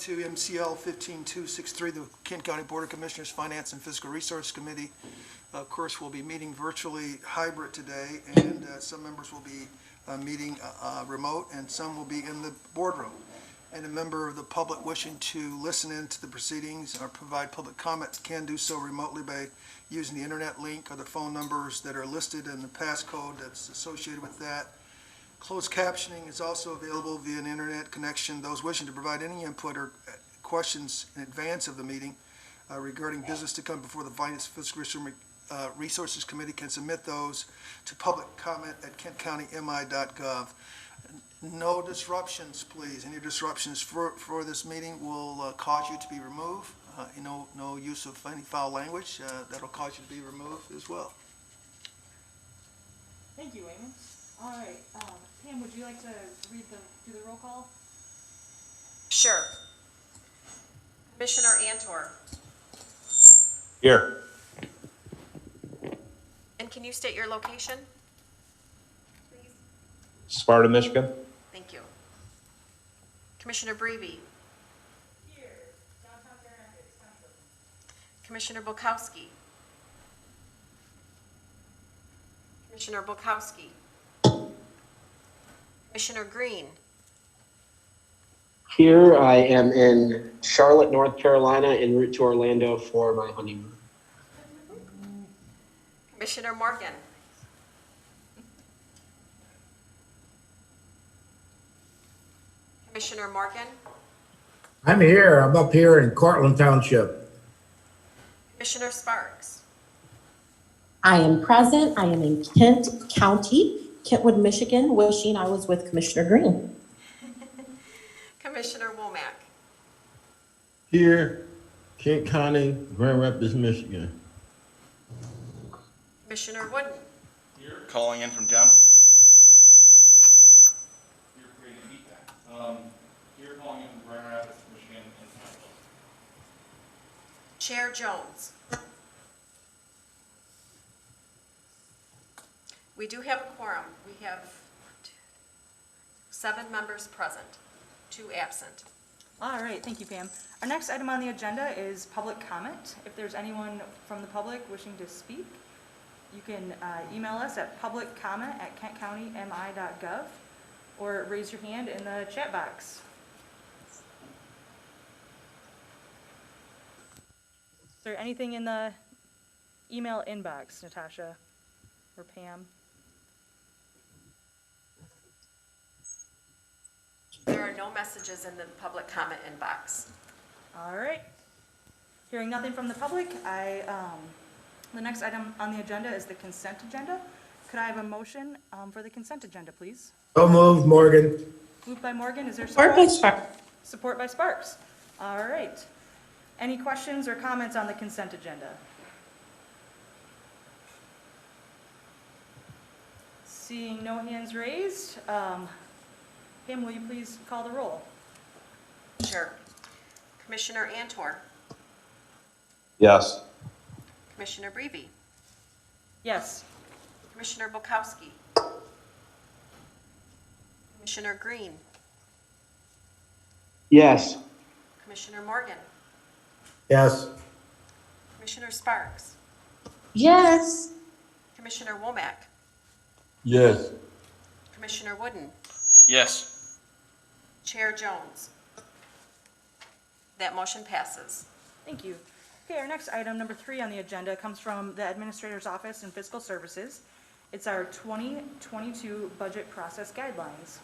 to MCL 15263, the Kent County Board of Commissioners Finance and Fiscal Resource Committee. Of course, we'll be meeting virtually hybrid today, and some members will be meeting remote, and some will be in the boardroom. And a member of the public wishing to listen in to the proceedings or provide public comments can do so remotely by using the internet link or the phone numbers that are listed in the passcode that's associated with that. Closed captioning is also available via an internet connection. Those wishing to provide any input or questions in advance of the meeting regarding business to come before the Finance and Fiscal Resources Committee can submit those to public comment at kentcountymi.gov. No disruptions, please. Any disruptions for this meeting will cause you to be removed. No use of any foul language. That'll cause you to be removed as well. Thank you, Amos. All right, Pam, would you like to do the roll call? Sure. Commissioner Antor. Here. And can you state your location, please? Sparta, Michigan. Thank you. Commissioner Breivy. Here, downtown Grand Rapids, Central. Commissioner Bukowski. Commissioner Bukowski. Commissioner Green. Here I am in Charlotte, North Carolina, en route to Orlando for my honeymoon. Commissioner Morgan. Commissioner Morgan. I'm here. I'm up here in Cortland Township. Commissioner Sparks. I am present. I am in Kent County, Kentwood, Michigan, wishing I was with Commissioner Green. Commissioner Womack. Here, Kent County, Grand Rapids, Michigan. Commissioner Wooden. Here, calling in from down. You're creating feedback. Here, calling in from Grand Rapids, Michigan, and Central. Chair Jones. We do have a quorum. We have 7 members present, 2 absent. All right, thank you, Pam. Our next item on the agenda is public comment. If there's anyone from the public wishing to speak, you can email us at publiccomment@kentcountymi.gov or raise your hand in the chat box. Is there anything in the email inbox, Natasha or Pam? There are no messages in the public comment inbox. All right. Hearing nothing from the public, the next item on the agenda is the consent agenda. Could I have a motion for the consent agenda, please? So moved, Morgan. Moved by Morgan, is there Support by support? Sparks. Support by Sparks. All right. Any questions or comments on the consent agenda? Seeing no hands raised, Pam, will you please call the roll? Sure. Commissioner Antor. Yes. Commissioner Breivy. Yes. Commissioner Bukowski. Commissioner Green. Yes. Commissioner Morgan. Yes. Commissioner Sparks. Yes. Commissioner Womack. Yes. Commissioner Wooden. Yes. Chair Jones. That motion passes. Thank you. Okay, our next item, number 3 on the agenda, comes from the Administrator's Office and Fiscal Services. It's our 2022 Budget Process Guidelines.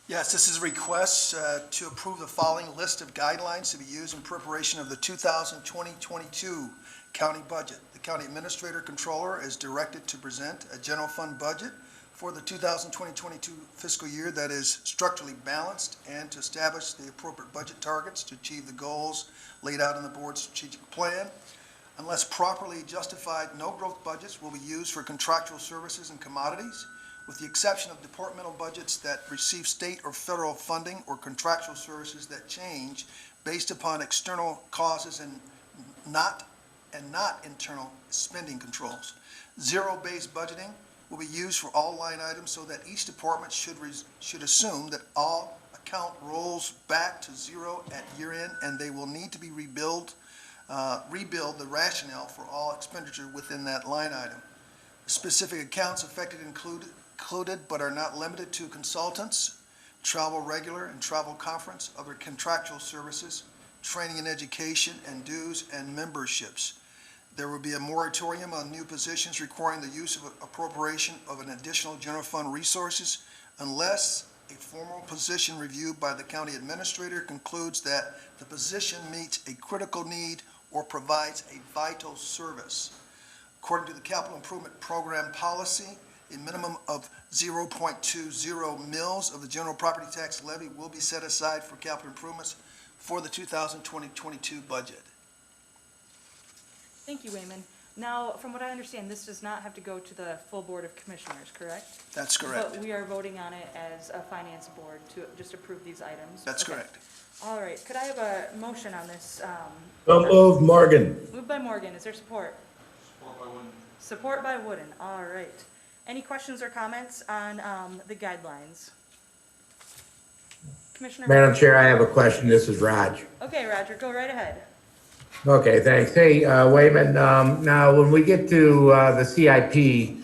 Yes, this is a request to approve the following list of guidelines to be used in preparation of the 2020-22 county budget. The county administrator controller is directed to present a general fund budget for the 2020-22 fiscal year that is structurally balanced and to establish the appropriate budget targets to achieve the goals laid out in the board's strategic plan. Unless properly justified, no growth budgets will be used for contractual services and commodities, with the exception of departmental budgets that receive state or federal funding or contractual services that change based upon external causes and not internal spending controls. Zero-based budgeting will be used for all line items so that each department should assume that all account rolls back to zero at year end, and they will need to be rebuild the rationale for all expenditure within that line item. Specific accounts affected included but are not limited to consultants, travel regular and travel conference, other contractual services, training and education, and dues and memberships. There will be a moratorium on new positions requiring the use of appropriation of an additional general fund resources unless a formal position reviewed by the county administrator concludes that the position meets a critical need or provides a vital service. According to the Capital Improvement Program policy, a minimum of 0.20 mils of the general property tax levy will be set aside for capital improvements for the 2020-22 budget. Thank you, Wayman. Now, from what I understand, this does not have to go to the full Board of Commissioners, correct? That's correct. But we are voting on it as a finance board to just approve these items? That's Okay. correct. All right, could I have a motion on this? So moved, Morgan. Moved by Morgan, is there support? Support by Wooden. Support by Wooden, all right. Any questions or comments on the guidelines? Commissioner? Madam Chair, I have a question. This is Raj. Okay, Roger, go right ahead. Okay, thanks. Hey, Wayman, now when we get to the CIP, you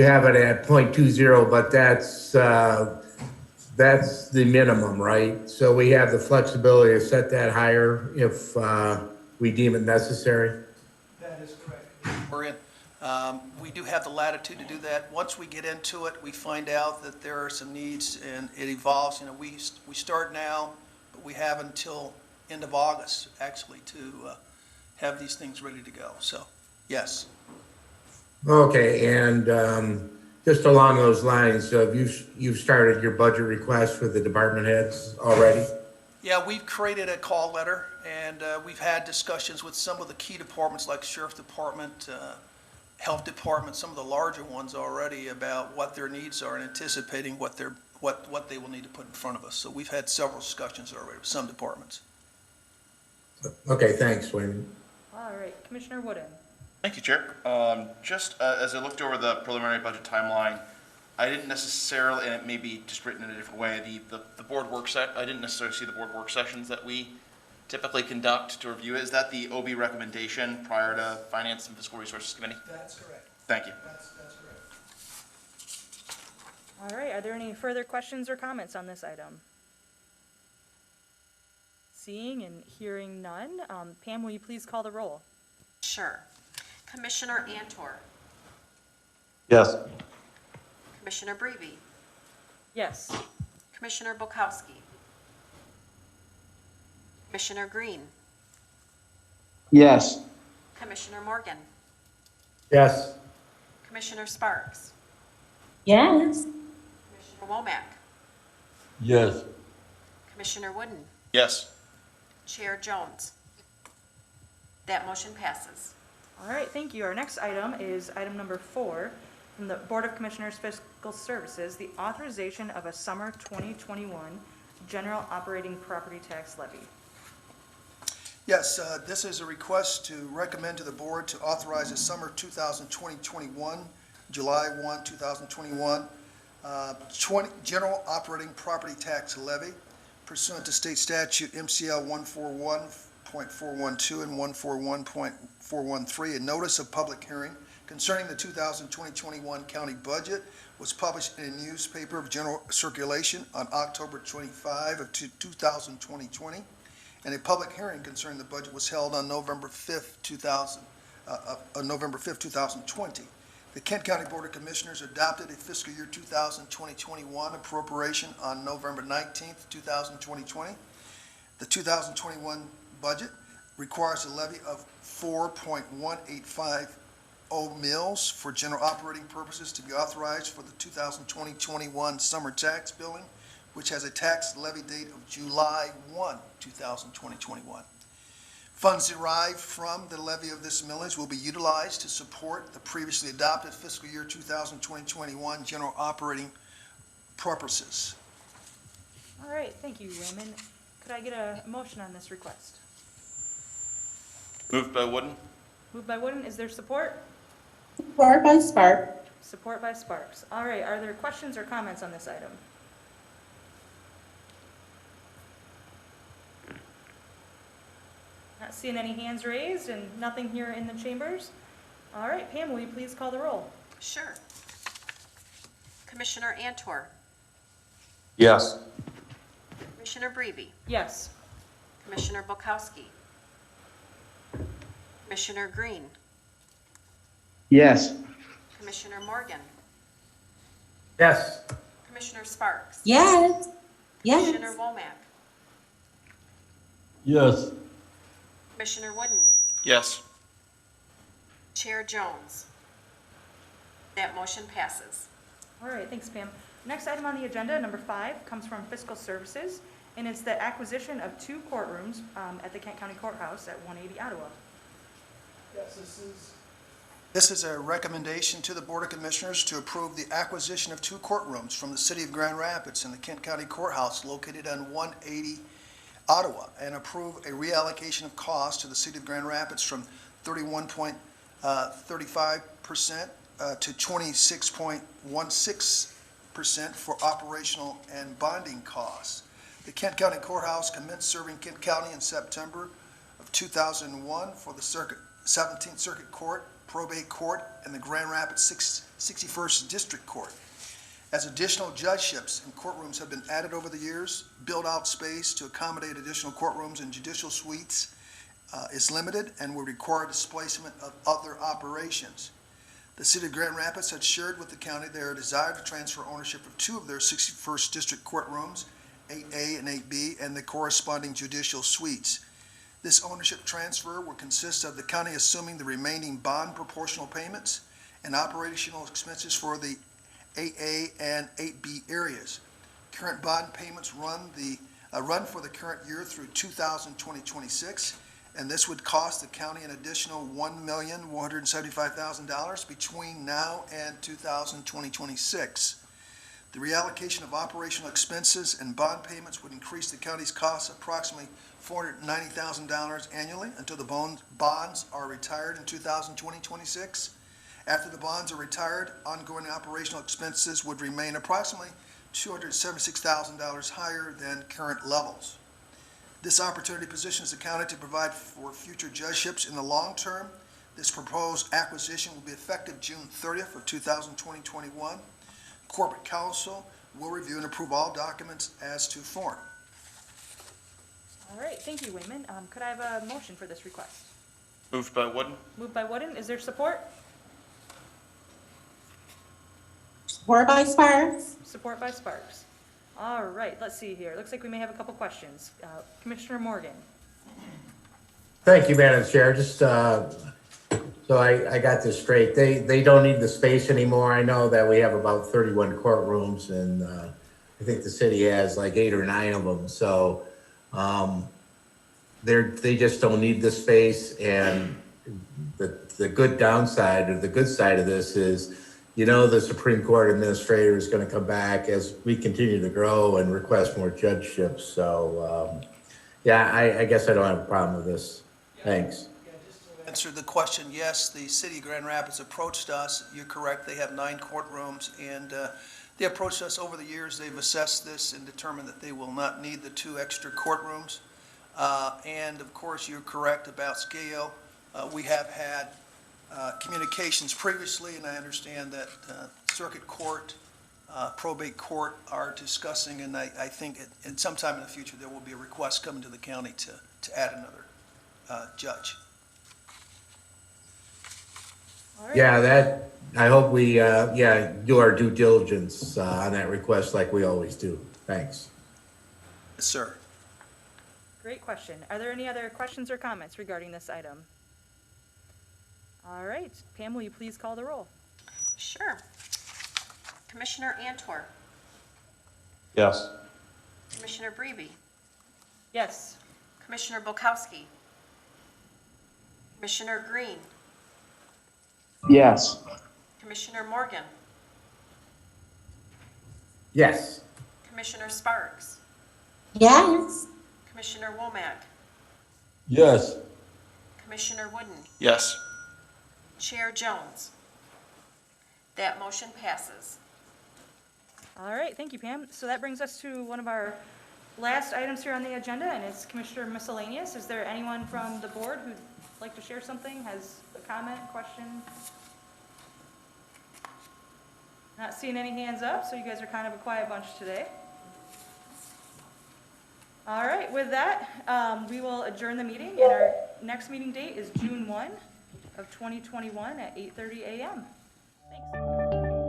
have it at 0.20, but that's the minimum, right? So we have the flexibility to set that higher if we deem it necessary? That is correct. We're in. We do have the latitude to do that. Once we get into it, we find out that there are some needs and it evolves. You know, we start now, but we have until end of August, actually, to have these things ready to go. So, yes. Okay, and just along those lines, you've started your budget request for the department heads already? Yeah, we've created a call letter, and we've had discussions with some of the key departments like Sheriff Department, Health Department, some of the larger ones already about what their needs are and anticipating what they will need to put in front of us. So we've had several discussions already with some departments. Okay, thanks, Wayne. All right, Commissioner Wooden. Thank you, Chair. Just as I looked over the preliminary budget timeline, I didn't necessarily, and it may be just written in a different way, the board work I didn't necessarily see the board work sessions that we typically conduct to review it. Is that the OB recommendation prior to Finance and Fiscal Resources Committee? That's correct. Thank you. That's correct. All right, are there any further questions or comments on this item? Seeing and hearing none, Pam, will you please call the roll? Sure. Commissioner Antor, Yes. Commissioner Breve, Yes. Commissioner Bukowski, Commissioner Green, Yes. Commissioner Morgan, Yes. Commissioner Sparks, Yes. Commissioner Womack, Yes. Commissioner Wooden, Yes. Chair Jones. That motion passes. All right, thank you. Our next item is item number 4 from the Board of Commissioners Fiscal Services, the authorization of a summer 2021 general operating property tax levy. Yes, this is a request to recommend to the board to authorize a summer 2020-21, July 1, 2021, general operating property tax levy pursuant to state statute MCL 141.412 and 141.413. A notice of public hearing concerning the 2020-21 county budget was published in a newspaper of general circulation on October 25 of 2020, and a public hearing concerning the budget was held on November 5th, 2020. The Kent County Board of Commissioners adopted a fiscal year 2020-21 appropriation on November 19th, 2020. The 2021 budget requires a levy of 4.1850 mils for general operating purposes to be authorized for the 2020-21 summer tax billing, which has a tax levy date of July 1, 2021. Funds derived from the levy of this millage will be utilized to support the previously adopted fiscal year 2020-21 general operating purposes. All right, thank you, Wayman. Could I get a motion on this request? Moved by Wooden. Moved by Wooden, is there support? Support by Spark. Support by Sparks. All right, are there questions or comments on this item? Not seeing any hands raised and nothing here in the chambers. All right, Pam, will you please call the roll? Sure. Commissioner Antor, Yes. Commissioner Breve, Yes. Commissioner Bukowski, Commissioner Green, Yes. Commissioner Morgan, Yes. Commissioner Sparks. Yes. Commissioner Yes. Womack, Yes. Commissioner Wooden, Yes. Chair Jones. That motion passes. All right, thanks, Pam. Next item on the agenda, number 5, comes from Fiscal Services, and it's the acquisition of 2 courtrooms at the Kent County Courthouse at 180 Ottawa. Yes, this is a recommendation to the Board of Commissioners to approve the acquisition of 2 courtrooms from the City of Grand Rapids in the Kent County Courthouse located on 180 Ottawa, and approve a reallocation of cost to the City of Grand Rapids from 31.35% to 26.16% for operational and bonding costs. The Kent County Courthouse commenced serving Kent County in September of 2001 for the 17th Circuit Court, Probate Court, and the Grand Rapids 61st District Court. As additional judgeships and courtrooms have been added over the years, build-out space to accommodate additional courtrooms and judicial suites is limited and will require displacement of other operations. The City of Grand Rapids had shared with the county their desire to transfer ownership of 2 of their 61st District courtrooms, 8A and 8B, and the corresponding judicial suites. This ownership transfer will consist of the county assuming the remaining bond proportional payments and operational expenses for the 8A and 8B areas. Current bond payments run for the current year through 2026, and this would cost the county an additional $1,175,000 between now and 2026. The reallocation of operational expenses and bond payments would increase the county's costs approximately $490,000 annually until the bonds are retired in 2026. After the bonds are retired, ongoing operational expenses would remain approximately $276,000 higher than current levels. This opportunity positions the county to provide for future judgeships in the long term. This proposed acquisition will be effective June 30th of 2021. Corporate Counsel will review and approve all documents as to form. All right, thank you, Wayman. Could I have a motion for this request? Moved by Wooden? Moved by Wooden, is there support? Support by Sparks. Support by Sparks. All right, let's see here. Looks like we may have a couple questions. Commissioner Morgan. Thank you, Madam Chair. Just, so I got this straight. They don't need the space anymore. I know that we have about 31 courtrooms, and I think the city has like 8 or 9 of them. So they just don't need the space. And the good downside, or the good side of this is, the Supreme Court administrator is going to come back as we continue to grow and request more judgeships. So, I guess I don't have a problem with this. Thanks. Answer the question, yes, the City of Grand Rapids approached us. You're correct, they have 9 courtrooms, and they approached us over the years. They've assessed this and determined that they will not need the 2 extra courtrooms. And of course, you're correct about scale. We have had communications previously, and I understand that Circuit Court, Probate Court are discussing, and I think at sometime in the future, there will be a request coming to the county to add another judge. All right. Yeah, I hope we, do our due diligence on that request like we always do. Thanks. Yes, sir. Great question. Are there any other questions or comments regarding this item? All right, Pam, will you please call the roll? Sure. Commissioner Antor, Yes. Commissioner Breve, Yes. Commissioner Bukowski, Commissioner Green, Yes. Commissioner Morgan, Yes. Commissioner Sparks, Yes. Commissioner Womack, Yes. Commissioner Wooden, Yes. Chair Jones. That motion passes. All right, thank you, Pam. So that brings us to one of our last items here on the agenda, and it's Commissioner Miscellaneous. Is there anyone from the board who'd like to share something, has a comment, question? Not seeing any hands up, so you guys are kind of a quiet bunch today. All right, with that, we will adjourn the meeting, and our next meeting date is June 1 of 2021 at 8:30 a.m. Thanks.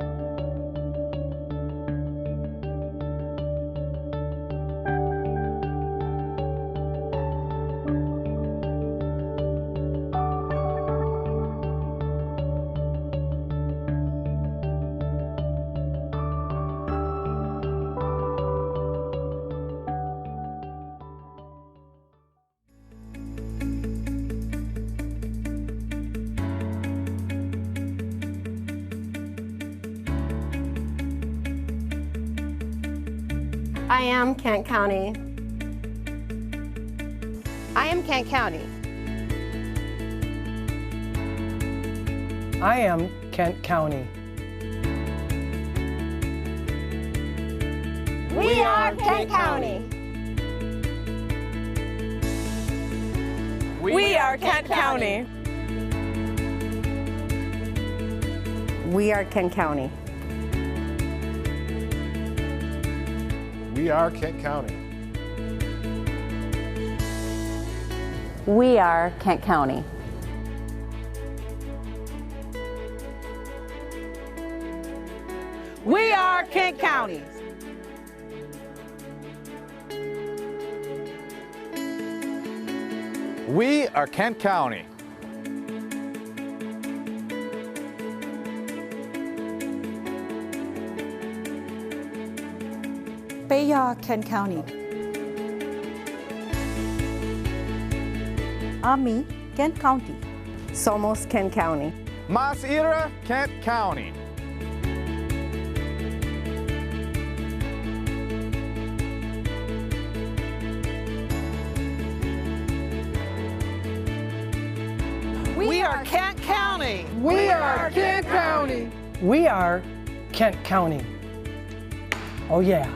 I am Kent County. I am Kent County. I am Kent County. We are Kent County. We are Kent County. We are Kent County. We are Kent County. We are Kent County. We are Kent County. We are Kent County. Bayard, Kent County. Ami, Kent County. Somos, Kent County. Mas Ira, Kent County. We are Kent County. We are Kent County. We are Kent County. Oh yeah.